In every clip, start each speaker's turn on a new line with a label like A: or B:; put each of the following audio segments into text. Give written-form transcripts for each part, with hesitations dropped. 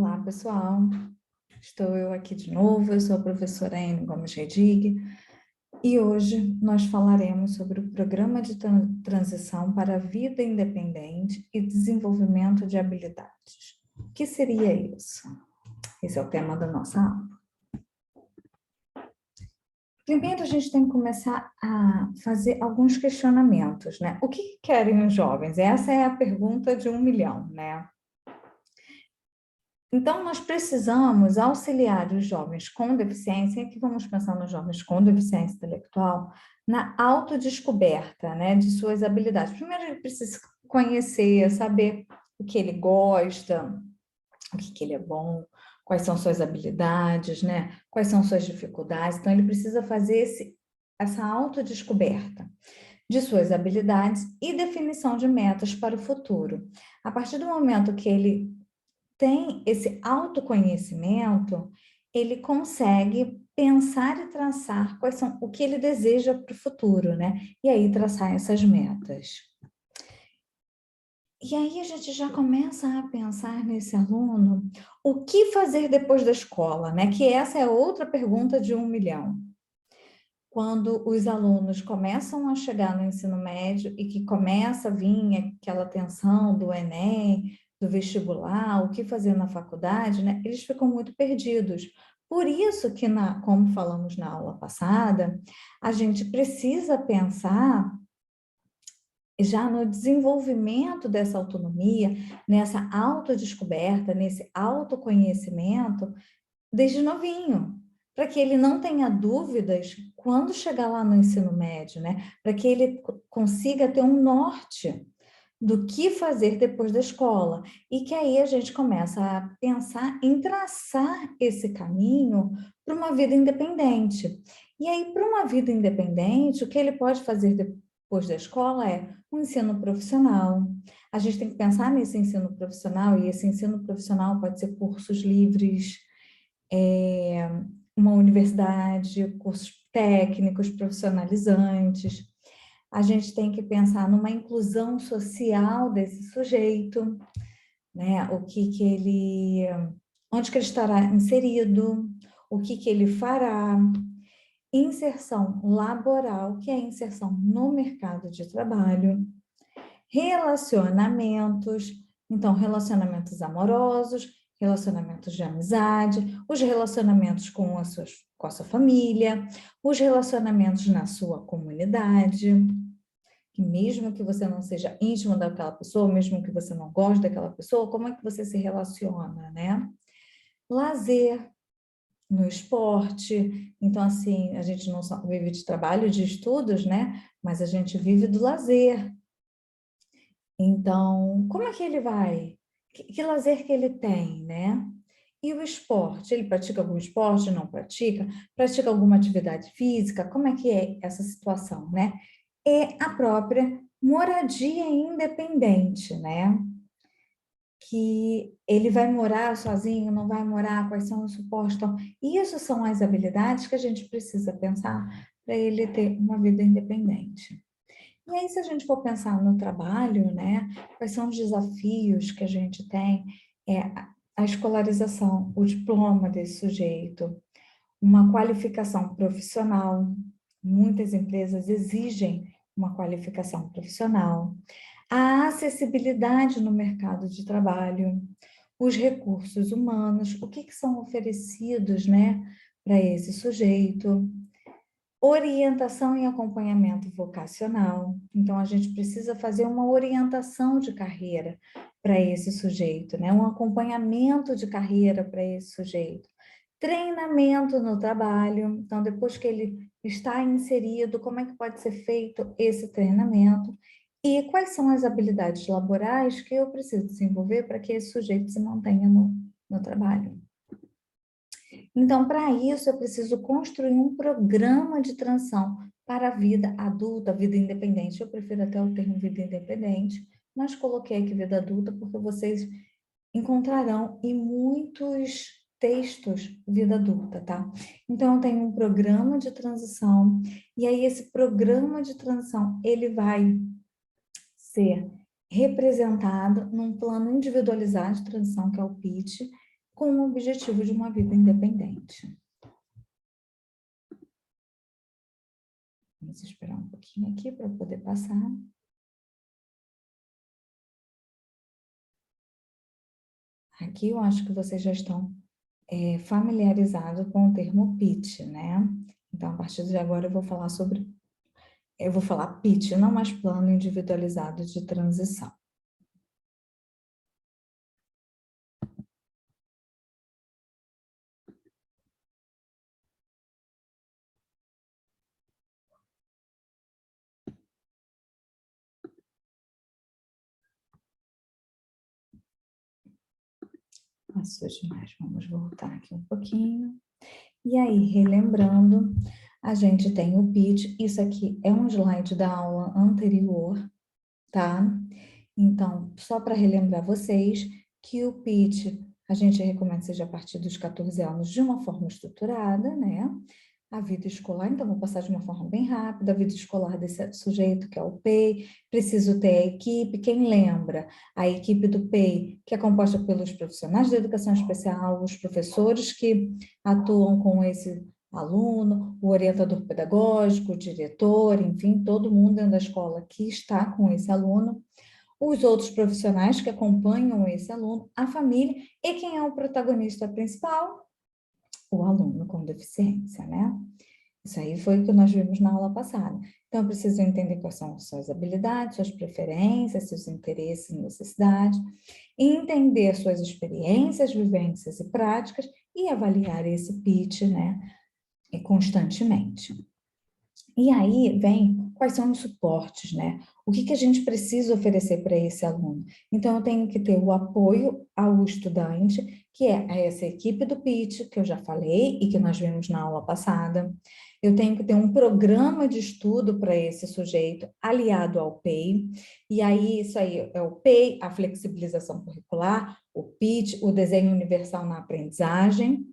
A: Olá, pessoal. Estou eu aqui de novo. Eu sou a professora Anne Gomes Redig e hoje nós falaremos sobre o Programa de Transição para a Vida Independente e Desenvolvimento de Habilidades. O que seria isso? Esse é o tema da nossa aula. Primeiro, a gente tem que começar a fazer alguns questionamentos, né? O que querem os jovens? Essa é a pergunta de 1 milhão, né? Então, nós precisamos auxiliar os jovens com deficiência, e aqui vamos pensar nos jovens com deficiência intelectual, na autodescoberta, né, de suas habilidades. Primeiro, ele precisa conhecer, saber o que ele gosta, o que ele é bom, quais são suas habilidades, né, quais são suas dificuldades. Então, ele precisa fazer essa autodescoberta de suas habilidades e definição de metas para o futuro. A partir do momento que ele tem esse autoconhecimento, ele consegue pensar e traçar quais são o que ele deseja para o futuro, né? E aí traçar essas metas. E aí a gente já começa a pensar nesse aluno, o que fazer depois da escola, né? Que essa é outra pergunta de 1 milhão. Quando os alunos começam a chegar no ensino médio e que começa a vir aquela tensão do Enem, do vestibular, o que fazer na faculdade, né? Eles ficam muito perdidos. Por isso que, como falamos na aula passada, a gente precisa pensar já no desenvolvimento dessa autonomia, nessa autodescoberta, nesse autoconhecimento, desde novinho, para que ele não tenha dúvidas quando chegar lá no ensino médio, né? Para que ele consiga ter um norte do que fazer depois da escola. E que aí a gente começa a pensar em traçar esse caminho para uma vida independente. E aí, para uma vida independente, o que ele pode fazer depois da escola é um ensino profissional. A gente tem que pensar nesse ensino profissional, e esse ensino profissional pode ser cursos livres, uma universidade, cursos técnicos, profissionalizantes. A gente tem que pensar numa inclusão social desse sujeito, né? Onde que ele estará inserido, o que ele fará. Inserção laboral, que é a inserção no mercado de trabalho. Relacionamentos, então relacionamentos amorosos, relacionamentos de amizade, os relacionamentos com a sua família, os relacionamentos na sua comunidade, que mesmo que você não seja íntimo daquela pessoa, mesmo que você não goste daquela pessoa, como é que você se relaciona, né? Lazer, no esporte, então assim, a gente não só vive de trabalho, de estudos, né? Mas a gente vive do lazer. Então, como é que ele vai? Que lazer que ele tem, né? E o esporte? Ele pratica algum esporte? Não pratica? Pratica alguma atividade física? Como é que é essa situação, né? É a própria moradia independente, né? Que ele vai morar sozinho, não vai morar, quais são os suportes. Então, isso são as habilidades que a gente precisa pensar para ele ter uma vida independente. E aí, se a gente for pensar no trabalho, né, quais são os desafios que a gente tem? A escolarização, o diploma desse sujeito, uma qualificação profissional. Muitas empresas exigem uma qualificação profissional. A acessibilidade no mercado de trabalho, os recursos humanos, o que são oferecidos, né, para esse sujeito. Orientação e acompanhamento vocacional. Então, a gente precisa fazer uma orientação de carreira para esse sujeito, né? Um acompanhamento de carreira para esse sujeito. Treinamento no trabalho. Então, depois que ele está inserido, como é que pode ser feito esse treinamento? E quais são as habilidades laborais que eu preciso desenvolver para que esse sujeito se mantenha no trabalho? Então, para isso, eu preciso construir um programa de transição para a vida adulta, vida independente. Eu prefiro até o termo vida independente, mas coloquei aqui vida adulta porque vocês encontrarão em muitos textos vida adulta, tá? Então, eu tenho um programa de transição, e aí esse programa de transição, ele vai ser representado num plano individualizado de transição, que é o PIT, com o objetivo de uma vida independente. Vamos esperar um pouquinho aqui para poder passar. Aqui eu acho que vocês já estão familiarizados com o termo PIT, né? Então, a partir de agora eu vou falar PIT, não mais plano individualizado de transição. Passou demais, vamos voltar aqui um pouquinho. E aí, relembrando, a gente tem o PIT, isso aqui é um slide da aula anterior, tá? Então, só para relembrar vocês que o PIT, a gente recomenda que seja a partir dos 14 anos de uma forma estruturada, né? A vida escolar, então vou passar de uma forma bem rápida, a vida escolar desse sujeito, que é o PEI, preciso ter a equipe, quem lembra? A equipe do PEI, que é composta pelos profissionais da educação especial, os professores que atuam com esse aluno, o orientador pedagógico, o diretor, enfim, todo mundo dentro da escola que está com esse aluno, os outros profissionais que acompanham esse aluno, a família, e quem é o protagonista principal? O aluno com deficiência, né? Isso aí foi o que nós vimos na aula passada. Então, eu preciso entender quais são suas habilidades, suas preferências, seus interesses e necessidades, entender suas experiências, vivências e práticas e avaliar esse pitch, né, constantemente. E aí vem quais são os suportes, né? O que a gente precisa oferecer para esse aluno? Então, eu tenho que ter o apoio ao estudante, que é essa equipe do PIT, que eu já falei e que nós vimos na aula passada. Eu tenho que ter um programa de estudo para esse sujeito, aliado ao PEI. E aí, isso aí é o PEI, a flexibilização curricular, o PIT, o desenho universal na aprendizagem.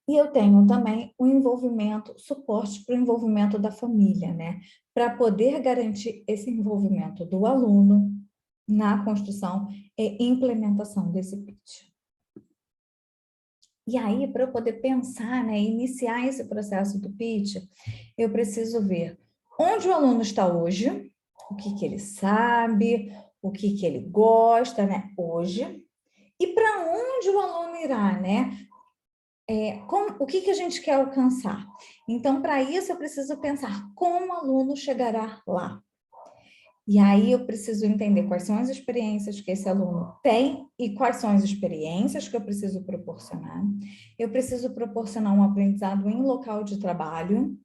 A: E eu tenho também o envolvimento, suporte para o envolvimento da família, né? Para poder garantir esse envolvimento do aluno na construção e implementação desse pitch. E aí, para eu poder pensar, né, iniciar esse processo do pitch, eu preciso ver onde o aluno está hoje, o que ele sabe, o que ele gosta, né, hoje, e para onde o aluno irá, né? O que a gente quer alcançar? Então, para isso, eu preciso pensar como o aluno chegará lá. E aí, eu preciso entender quais são as experiências que esse aluno tem e quais são as experiências que eu preciso proporcionar. Eu preciso proporcionar um aprendizado em local de trabalho,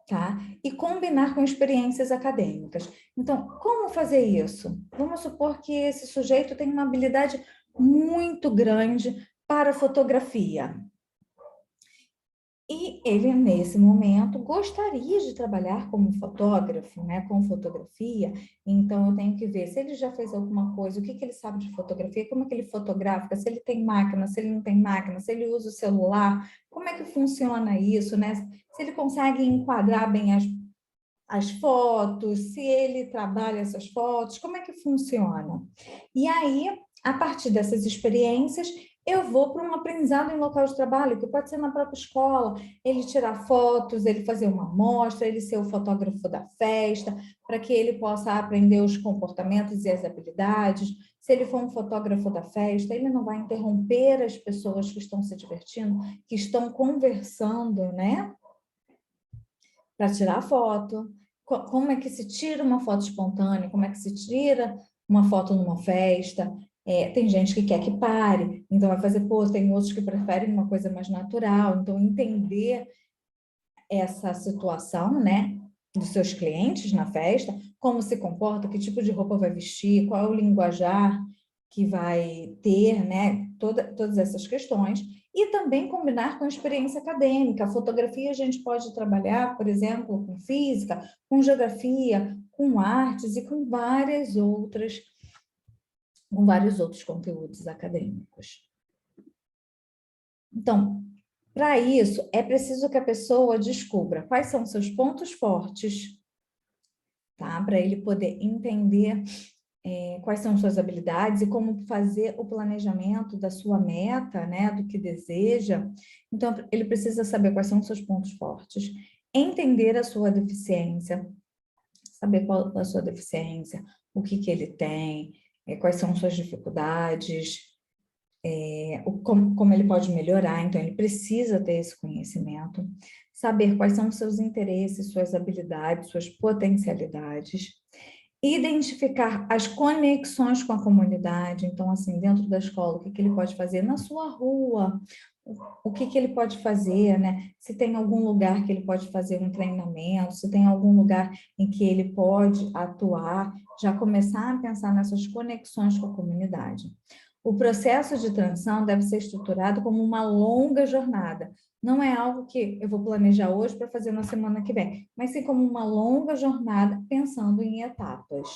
A: tá? E combinar com experiências acadêmicas. Então, como fazer isso? Vamos supor que esse sujeito tem uma habilidade muito grande para fotografia. E ele, nesse momento, gostaria de trabalhar como fotógrafo, né, com fotografia, então eu tenho que ver se ele já fez alguma coisa, o que ele sabe de fotografia, como é que ele fotografa, se ele tem máquina, se ele não tem máquina, se ele usa o celular, como é que funciona isso, né? Se ele consegue enquadrar bem as fotos, se ele trabalha essas fotos, como é que funciona? E aí, a partir dessas experiências, eu vou para um aprendizado em local de trabalho, que pode ser na própria escola, ele tirar fotos, ele fazer uma amostra, ele ser o fotógrafo da festa, para que ele possa aprender os comportamentos e as habilidades. Se ele for um fotógrafo da festa, ele não vai interromper as pessoas que estão se divertindo, que estão conversando, né? Para tirar foto. Como é que se tira uma foto espontânea? Como é que se tira uma foto numa festa? Tem gente que quer que pare, então vai fazer pose, tem outros que preferem uma coisa mais natural. Então, entender essa situação, né, dos seus clientes na festa, como se comporta, que tipo de roupa vai vestir, qual é o linguajar que vai ter, né, todas essas questões, e também combinar com a experiência acadêmica. A fotografia a gente pode trabalhar, por exemplo, com física, com geografia, com artes e com vários outros conteúdos acadêmicos. Então, para isso, é preciso que a pessoa descubra quais são seus pontos fortes, tá? Para ele poder entender quais são suas habilidades e como fazer o planejamento da sua meta, né, do que deseja. Então, ele precisa saber quais são os seus pontos fortes, entender a sua deficiência, saber qual é a sua deficiência, o que que ele tem, quais são suas dificuldades, como ele pode melhorar. Então, ele precisa ter esse conhecimento, saber quais são os seus interesses, suas habilidades, suas potencialidades, identificar as conexões com a comunidade. Então, assim, dentro da escola, o que que ele pode fazer na sua rua, o que que ele pode fazer, né? Se tem algum lugar que ele pode fazer um treinamento, se tem algum lugar em que ele pode atuar, já começar a pensar nessas conexões com a comunidade. O processo de transição deve ser estruturado como uma longa jornada. Não é algo que eu vou planejar hoje para fazer na semana que vem, mas sim como uma longa jornada pensando em etapas.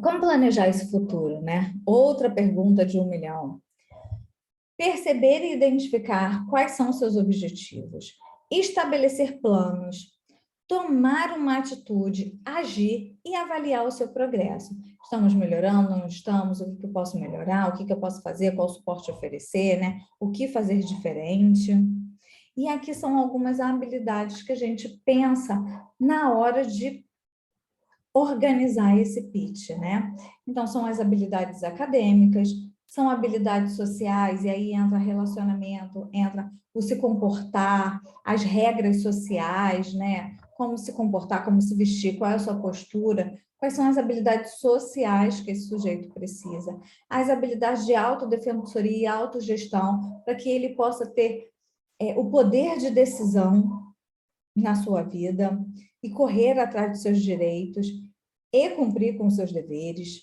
A: Como planejar esse futuro, né? Outra pergunta de 1 milhão. Perceber e identificar quais são os seus objetivos. Estabelecer planos. Tomar uma atitude, agir e avaliar o seu progresso. Estamos melhorando, não estamos? O que eu posso melhorar? O que eu posso fazer? Qual suporte oferecer, né? O que fazer diferente? E aqui são algumas habilidades que a gente pensa na hora de organizar esse pitch, né? Então, são as habilidades acadêmicas, são habilidades sociais, e aí entra relacionamento, entra o se comportar, as regras sociais, né? Como se comportar, como se vestir, qual é a sua postura, quais são as habilidades sociais que esse sujeito precisa, as habilidades de autodefensoria e autogestão, para que ele possa ter o poder de decisão na sua vida e correr atrás dos seus direitos e cumprir com os seus deveres.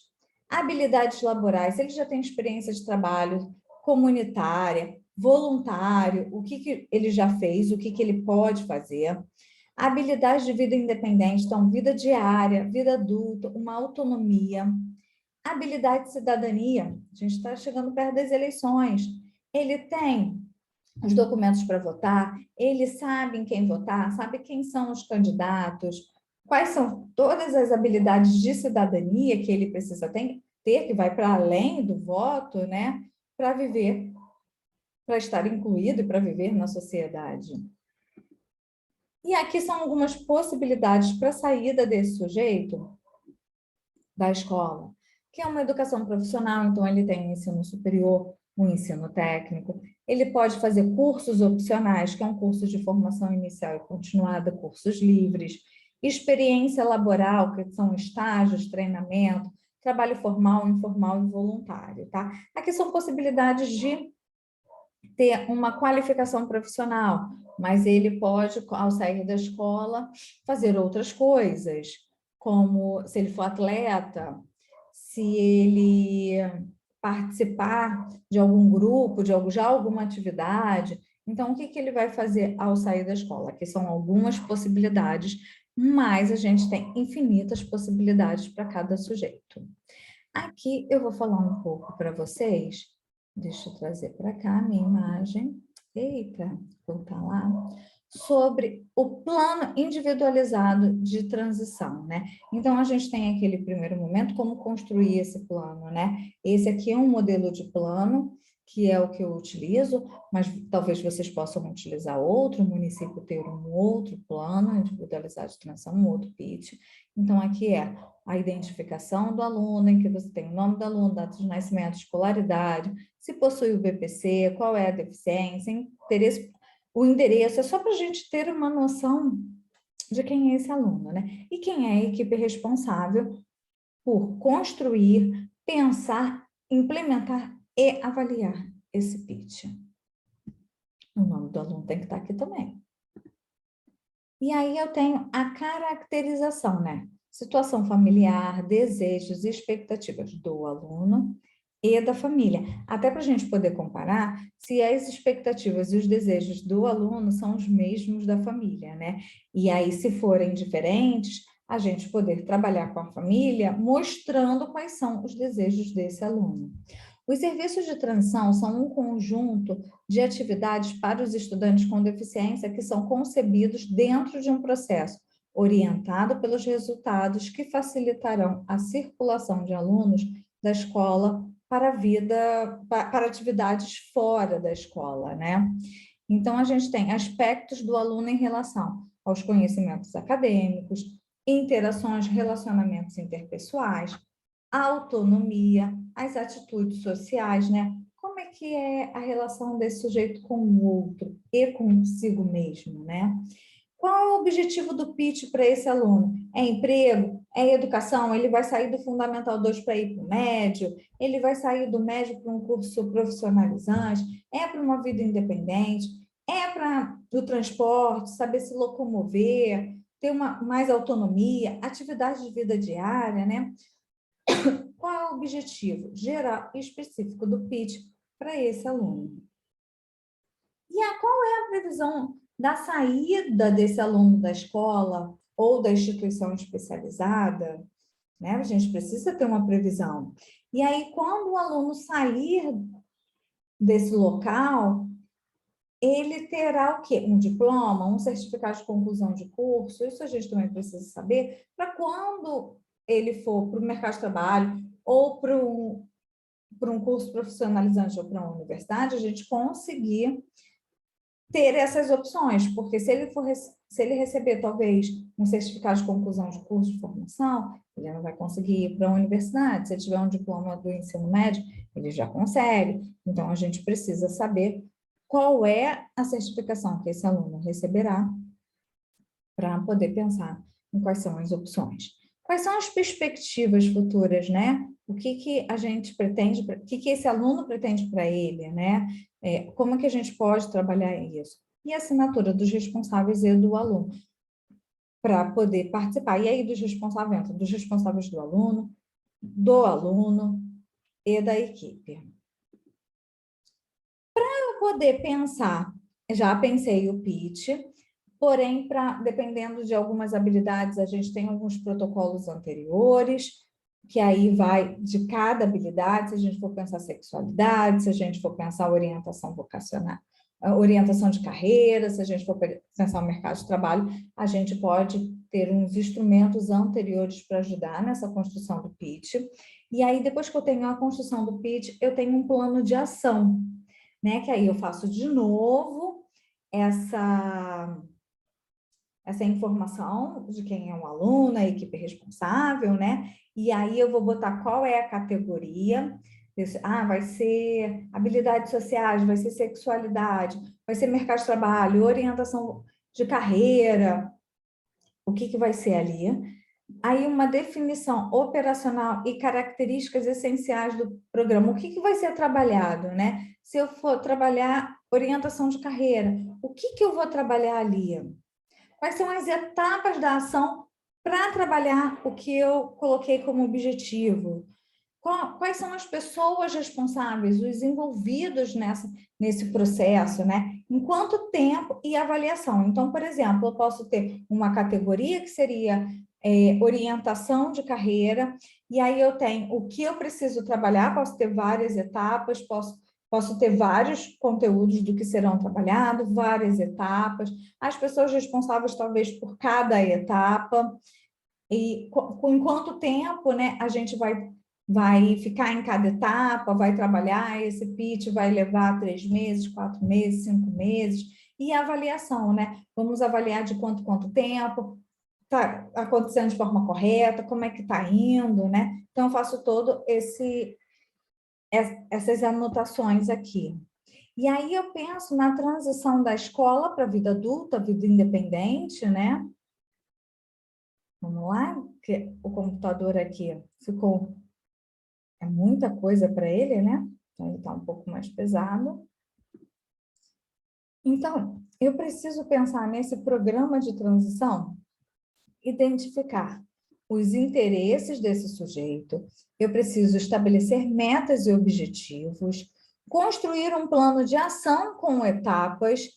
A: Habilidades laborais, se ele já tem experiência de trabalho comunitária, voluntário, o que ele já fez, o que ele pode fazer. Habilidades de vida independente, então vida diária, vida adulta, uma autonomia. Habilidade de cidadania, a gente está chegando perto das eleições. Ele tem os documentos para votar, ele sabe em quem votar, sabe quem são os candidatos, quais são todas as habilidades de cidadania que ele precisa ter, que vai para além do voto, né, para viver, para estar incluído e para viver na sociedade. E aqui são algumas possibilidades para a saída desse sujeito da escola, que é uma educação profissional, então ele tem um ensino superior, um ensino técnico, ele pode fazer cursos opcionais, que é um curso de formação inicial e continuada, cursos livres, experiência laboral, que são estágios, treinamento, trabalho formal, informal e voluntário, tá? Aqui são possibilidades de ter uma qualificação profissional, mas ele pode, ao sair da escola, fazer outras coisas, como se ele for atleta, se ele participar de algum grupo, de já alguma atividade. Então, o que ele vai fazer ao sair da escola? Aqui são algumas possibilidades, mas a gente tem infinitas possibilidades para cada sujeito. Aqui eu vou falar um pouco para vocês. Deixa eu trazer para cá a minha imagem. Eita, voltar lá. Sobre o plano individualizado de transição, né? Então, a gente tem aquele primeiro momento, como construir esse plano, né? Esse aqui é um modelo de plano, que é o que eu utilizo, mas talvez vocês possam utilizar outro, o município ter um outro plano individualizado de transição, um outro pitch. Então, aqui é a identificação do aluno, em que você tem o nome do aluno, data de nascimento, escolaridade, se possui o BPC, qual é a deficiência, interesse. O endereço é só para a gente ter uma noção de quem é esse aluno, né? E quem é a equipe responsável por construir, pensar, implementar e avaliar esse pitch. O nome do aluno tem que estar aqui também. E aí eu tenho a caracterização, né? Situação familiar, desejos e expectativas do aluno e da família. Até para a gente poder comparar se as expectativas e os desejos do aluno são os mesmos da família, né? E aí, se forem diferentes, a gente poder trabalhar com a família mostrando quais são os desejos desse aluno. Os serviços de transição são um conjunto de atividades para os estudantes com deficiência que são concebidos dentro de um processo orientado pelos resultados que facilitarão a circulação de alunos da escola para a vida, para atividades fora da escola, né? Então, a gente tem aspectos do aluno em relação aos conhecimentos acadêmicos, interações, relacionamentos interpessoais, autonomia, as atitudes sociais, né? Como é que é a relação desse sujeito com o outro e consigo mesmo, né? Qual é o objetivo do pitch para esse aluno? É emprego? É educação? Ele vai sair do Fundamental 2 para ir para o médio? Ele vai sair do médio para um curso profissionalizante? É para uma vida independente? É para o transporte, saber se locomover, ter mais autonomia, atividade de vida diária, né? Qual é o objetivo geral e específico do pitch para esse aluno? E qual é a previsão da saída desse aluno da escola ou da instituição especializada? Né? A gente precisa ter uma previsão. E aí, quando o aluno sair desse local, ele terá o quê? Um diploma, um certificado de conclusão de curso, isso a gente também precisa saber, para quando ele for para o mercado de trabalho ou para um curso profissionalizante ou para uma universidade, a gente conseguir ter essas opções, porque se ele receber talvez um certificado de conclusão de curso de formação, ele não vai conseguir ir para a universidade. Se ele tiver um diploma do ensino médio, ele já consegue. Então, a gente precisa saber qual é a certificação que esse aluno receberá para poder pensar em quais são as opções. Quais são as perspectivas futuras, né? O que a gente pretende, o que esse aluno pretende para ele, né? Como que a gente pode trabalhar isso? E a assinatura dos responsáveis e do aluno, para poder participar. E aí, dos responsáveis, dos responsáveis do aluno e da equipe. Para eu poder pensar, já pensei o pitch, porém, dependendo de algumas habilidades, a gente tem alguns protocolos anteriores, que aí vai de cada habilidade, se a gente for pensar sexualidade, se a gente for pensar orientação vocacional, orientação de carreira, se a gente for pensar o mercado de trabalho, a gente pode ter uns instrumentos anteriores para ajudar nessa construção do pitch. E aí, depois que eu tenho a construção do pitch, eu tenho um plano de ação, né? Que aí eu faço de novo essa informação de quem é o aluno, a equipe responsável, né? E aí eu vou botar qual é a categoria. Vai ser habilidades sociais, vai ser sexualidade, vai ser mercado de trabalho, orientação de carreira, o que vai ser ali? Aí uma definição operacional e características essenciais do programa. O que vai ser trabalhado, né? Se eu for trabalhar orientação de carreira, o que eu vou trabalhar ali? Quais são as etapas da ação para trabalhar o que eu coloquei como objetivo? Quais são as pessoas responsáveis, os envolvidos nesse processo, né? Em quanto tempo e avaliação? Então, por exemplo, eu posso ter uma categoria que seria orientação de carreira, e aí eu tenho o que eu preciso trabalhar, posso ter várias etapas, posso ter vários conteúdos do que serão trabalhados, várias etapas, as pessoas responsáveis talvez por cada etapa, e em quanto tempo, né, a gente vai ficar em cada etapa, vai trabalhar, esse pitch vai levar 3 meses, 4 meses, 5 meses, e a avaliação, né? Vamos avaliar de quanto tempo, está acontecendo de forma correta, como é que está indo, né? Então, eu faço todo essas anotações aqui. E aí eu penso na transição da escola para a vida adulta, vida independente, né? Vamos lá? Porque o computador aqui ficou... É muita coisa para ele, né? Então, ele está um pouco mais pesado. Então, eu preciso pensar nesse programa de transição, identificar os interesses desse sujeito, eu preciso estabelecer metas e objetivos, construir um plano de ação com etapas.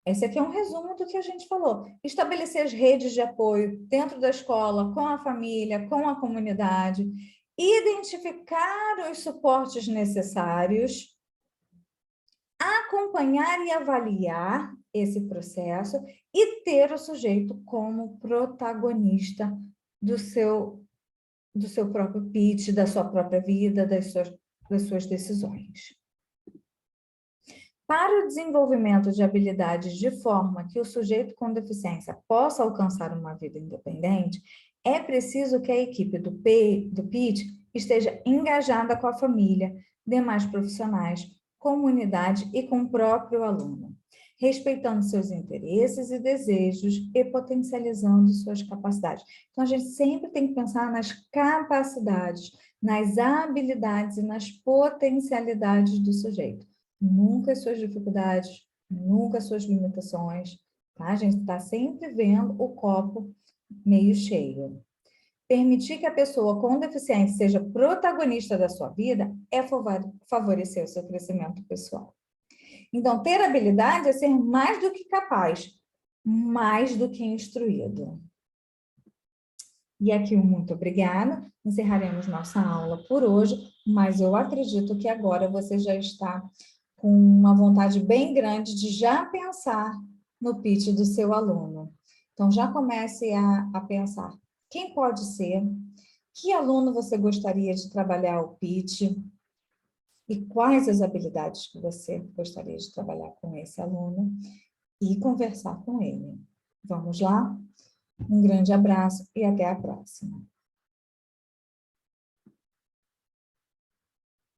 A: Esse aqui é um resumo do que a gente falou. Estabelecer as redes de apoio dentro da escola, com a família, com a comunidade, identificar os suportes necessários, acompanhar e avaliar esse processo e ter o sujeito como protagonista do seu próprio pitch, da sua própria vida, das suas decisões. Para o desenvolvimento de habilidades de forma que o sujeito com deficiência possa alcançar uma vida independente, é preciso que a equipe do pitch esteja engajada com a família, demais profissionais, comunidade e com o próprio aluno, respeitando seus interesses e desejos e potencializando suas capacidades. Então, a gente sempre tem que pensar nas capacidades, nas habilidades e nas potencialidades do sujeito. Nunca as suas dificuldades, nunca as suas limitações, tá? A gente está sempre vendo o copo meio cheio. Permitir que a pessoa com deficiência seja protagonista da sua vida é favorecer o seu crescimento pessoal. Então, ter habilidade é ser mais do que capaz, mais do que instruído. E aqui, muito obrigada. Encerraremos nossa aula por hoje, mas eu acredito que agora você já está com uma vontade bem grande de já pensar no pitch do seu aluno. Então, já comece a pensar quem pode ser, que aluno você gostaria de trabalhar o pitch e quais as habilidades que você gostaria de trabalhar com esse aluno e conversar com ele. Vamos lá? Um grande abraço e até a próxima.